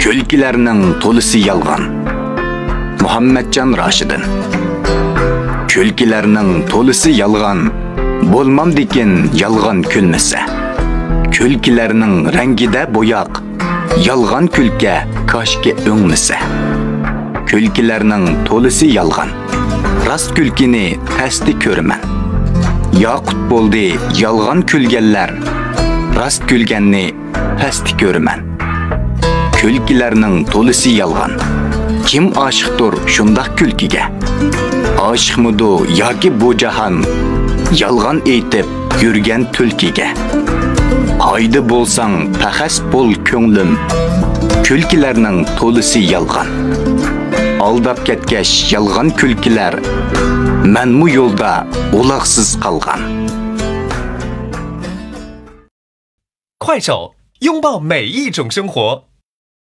Külkilerinin tolusu yalgan. Muhammedcan Raşidin. Külkilerinin tolusu yalgan. Bolmam dekin yalgan külmese. Külkilerinin rengide boyak. Yalgan külke kaşke öngmese. Külkilerinin tolusu yalgan. Rast külkini testi körmen. Yaqut boldu yalgan külgeller. Rast külgenni testi körmen. Külkilerinin tolusu yalgan. Kim aşıqdır şundak külkige? Aşık mudu yaki bu jahan? Yalgan eytip yürgen tülkige. Haydi bolsan pahas bol könglim. Külkilerinin tolusu yalgan. Aldap ketkeş yalgan külkiler. Men bu yolda ulaqsız kalgan. 快手，拥抱每一种生活。